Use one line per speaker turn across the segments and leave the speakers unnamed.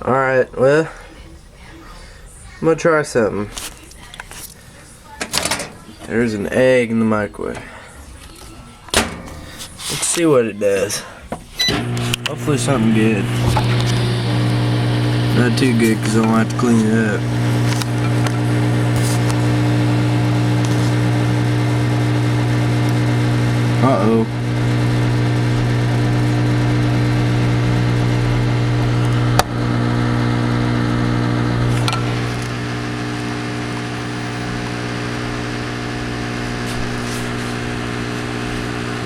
Alright, well, I'm gonna try something. There's an egg in the microwave. Let's see what it does. Hopefully something good. Not too good because I don't have to clean it up. Uh-oh.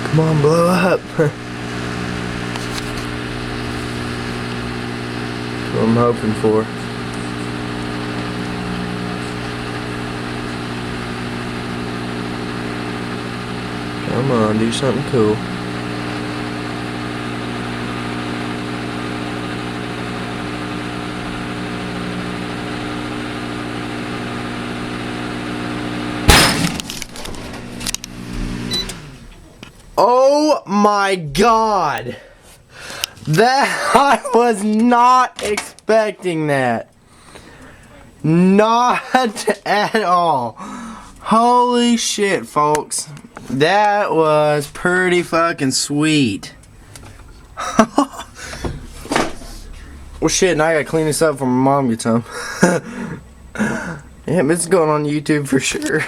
Come on, blow up. That's what I'm hoping for. Come on, do something cool. Oh my God! That I was not expecting that. Not at all. Holy shit, folks. That was pretty fucking sweet. Well shit, now I gotta clean this up before my mom gets home. Yeah, this is going on YouTube for sure.